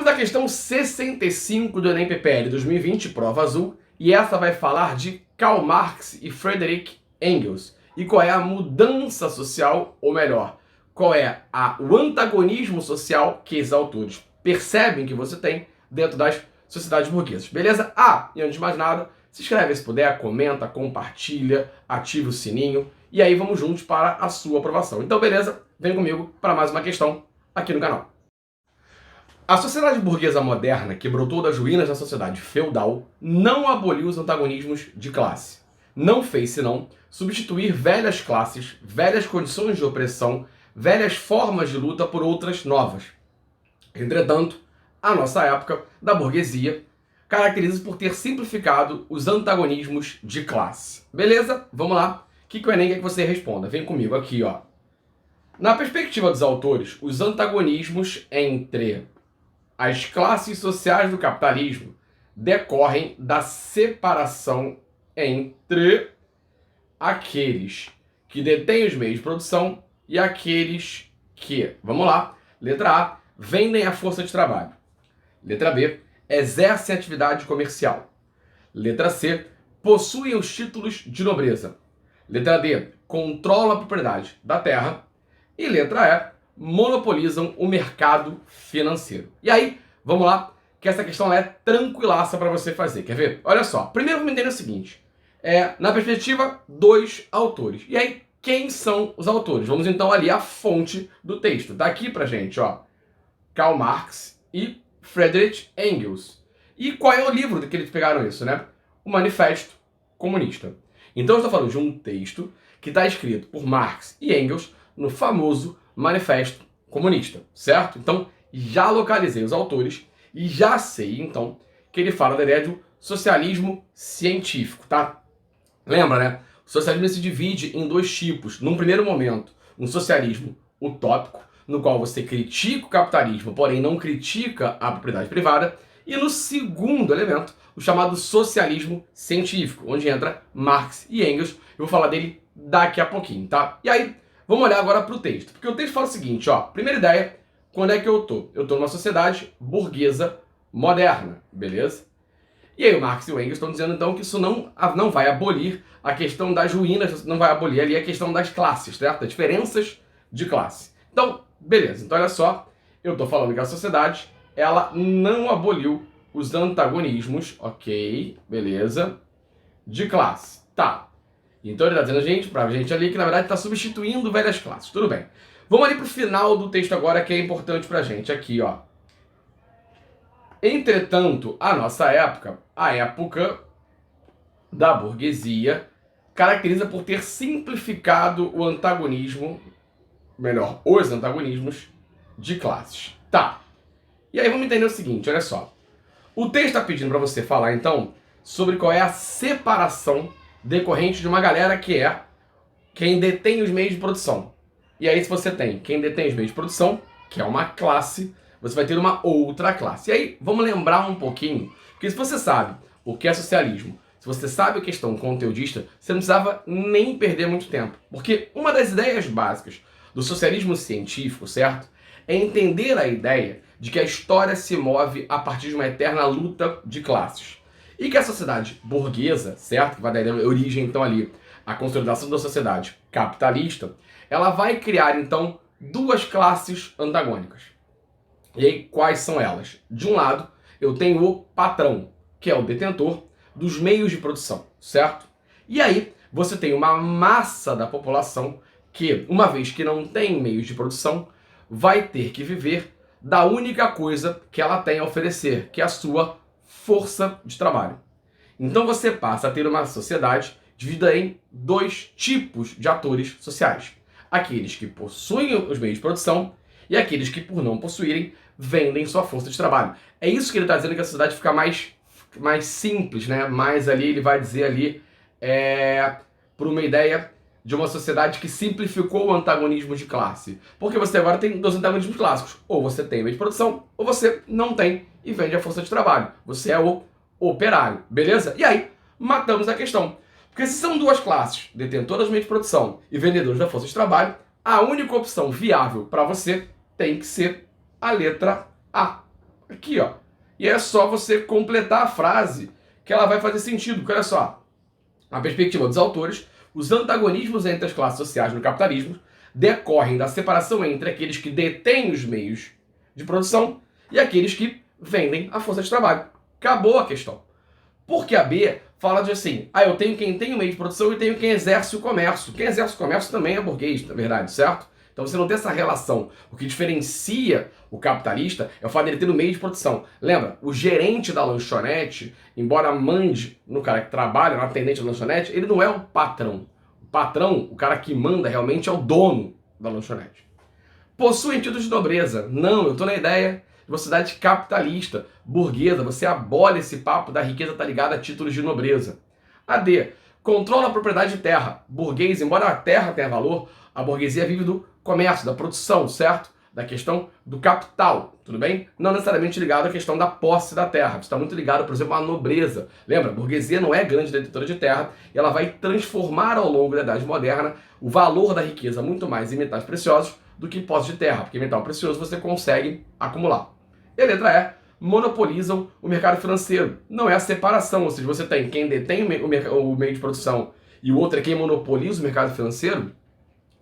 Vamos à questão 65 do Enem PPL 2020, prova azul, e essa vai falar de Karl Marx e Friedrich Engels. E qual é a mudança social, ou melhor, qual é o antagonismo social que esses autores percebem que você tem dentro das sociedades burguesas, beleza? E antes de mais nada, se inscreve se puder, comenta, compartilha, ativa o sininho, e aí vamos juntos para a sua aprovação. Então, beleza? Vem comigo para mais uma questão aqui no canal. A sociedade burguesa moderna, que brotou das ruínas da sociedade feudal, não aboliu os antagonismos de classe. Não fez senão substituir velhas classes, velhas condições de opressão, velhas formas de luta por outras novas. Entretanto, a nossa época da burguesia caracteriza-se por ter simplificado os antagonismos de classe. Beleza? Vamos lá. O que o Enem quer que você responda? Vem comigo aqui, ó. Na perspectiva dos autores, os antagonismos entre as classes sociais do capitalismo decorrem da separação entre aqueles que detêm os meios de produção e aqueles que, vamos lá, letra A, vendem a força de trabalho. Letra B, exercem atividade comercial. Letra C, possuem os títulos de nobreza. Letra D, controlam a propriedade da terra. E letra E, monopolizam o mercado financeiro. E aí, vamos lá, que essa questão é tranquilaça para você fazer. Quer ver? Olha só, primeiro vamos entender o seguinte. Na perspectiva, dois autores. E aí, quem são os autores? Vamos então ali à fonte do texto. Tá aqui pra gente, ó. Karl Marx e Friedrich Engels. E qual é o livro que eles pegaram isso, né? O Manifesto Comunista. Então eu estou falando de um texto que está escrito por Marx e Engels no famoso Manifesto Comunista, certo? Então já localizei os autores e já sei então que ele fala da ideia do socialismo científico, tá? Lembra, né? O socialismo se divide em dois tipos. Num primeiro momento, um socialismo utópico, no qual você critica o capitalismo, porém não critica a propriedade privada. E no segundo elemento, o chamado socialismo científico, onde entra Marx e Engels. Eu vou falar dele daqui a pouquinho, tá? E aí, vamos olhar agora para o texto. Porque o texto fala o seguinte, ó. Primeira ideia, quando é que eu tô? Eu tô numa sociedade burguesa moderna, beleza? E aí o Marx e o Engels estão dizendo então que isso não vai abolir a questão das ruínas, não vai abolir ali a questão das classes, certo? Das diferenças de classe. Então, beleza. Então olha só, eu tô falando que a sociedade, ela não aboliu os antagonismos, ok, beleza, de classe. Tá. Então ele está dizendo pra gente ali que na verdade está substituindo velhas classes. Tudo bem. Vamos ali para o final do texto agora, que é importante pra gente. Aqui, ó. Entretanto, a nossa época, a época da burguesia, caracteriza por ter simplificado o antagonismo, melhor, os antagonismos de classes. Tá. E aí vamos entender o seguinte, olha só. O texto está pedindo para você falar, então, sobre qual é a separação decorrente de uma galera que é quem detém os meios de produção. E aí, se você tem quem detém os meios de produção, que é uma classe, você vai ter uma outra classe. E aí, vamos lembrar um pouquinho, porque se você sabe o que é socialismo, se você sabe a questão conteudista, você não precisava nem perder muito tempo. Porque uma das ideias básicas do socialismo científico, certo? É entender a ideia de que a história se move a partir de uma eterna luta de classes. E que a sociedade burguesa, certo? Que vai dar origem, então, ali à consolidação da sociedade capitalista, ela vai criar, então, duas classes antagônicas. E aí, quais são elas? De um lado, eu tenho o patrão, que é o detentor dos meios de produção, certo? E aí, você tem uma massa da população que, uma vez que não tem meios de produção, vai ter que viver da única coisa que ela tem a oferecer, que é a sua força de trabalho. Então você passa a ter uma sociedade dividida em dois tipos de atores sociais. Aqueles que possuem os meios de produção e aqueles que, por não possuírem, vendem sua força de trabalho. É isso que ele está dizendo, que a sociedade fica mais simples, né? Mais ali, ele vai dizer ali, por uma ideia de uma sociedade que simplificou o antagonismo de classe. Porque você agora tem dois antagonismos clássicos. Ou você tem meio de produção, ou você não tem e vende a força de trabalho. Você é o operário, beleza? E aí, matamos a questão. Porque se são duas classes, detentoras de meio de produção e vendedores da força de trabalho, a única opção viável para você tem que ser a letra A. Aqui, ó. E é só você completar a frase que ela vai fazer sentido. Porque olha só, na perspectiva dos autores, os antagonismos entre as classes sociais no capitalismo decorrem da separação entre aqueles que detêm os meios de produção e aqueles que vendem a força de trabalho. Acabou a questão. Porque a B fala de assim, eu tenho quem tem o meio de produção e tenho quem exerce o comércio. Quem exerce o comércio também é burguês, na verdade, certo? Então você não tem essa relação. O que diferencia o capitalista é o fato dele ter o meio de produção. Lembra, o gerente da lanchonete, embora mande no cara que trabalha, no atendente da lanchonete, ele não é o patrão. O patrão, o cara que manda realmente é o dono da lanchonete. Possuem títulos de nobreza. Não, eu estou na ideia de uma sociedade capitalista, burguesa. Você abole esse papo da riqueza tá ligada a títulos de nobreza. A D. Controla a propriedade de terra. Burguês, embora a terra tenha valor, a burguesia vive do comércio, da produção, certo? Da questão do capital, tudo bem? Não necessariamente ligado à questão da posse da terra. Está muito ligado, por exemplo, à nobreza. Lembra, a burguesia não é grande detentora de terra e ela vai transformar ao longo da Idade Moderna o valor da riqueza muito mais em metais preciosos do que posse de terra, porque metal precioso você consegue acumular. E a letra E, monopolizam o mercado financeiro. Não é a separação, ou seja, você tem quem detém o meio de produção e o outro é quem monopoliza o mercado financeiro.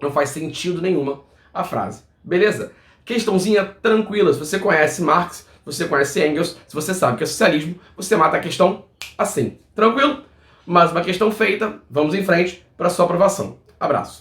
Não faz sentido nenhuma a frase. Beleza? Questãozinha tranquila. Se você conhece Marx, se você conhece Engels, se você sabe que é socialismo, você mata a questão assim. Tranquilo? Mais uma questão feita. Vamos em frente para a sua aprovação. Abraço.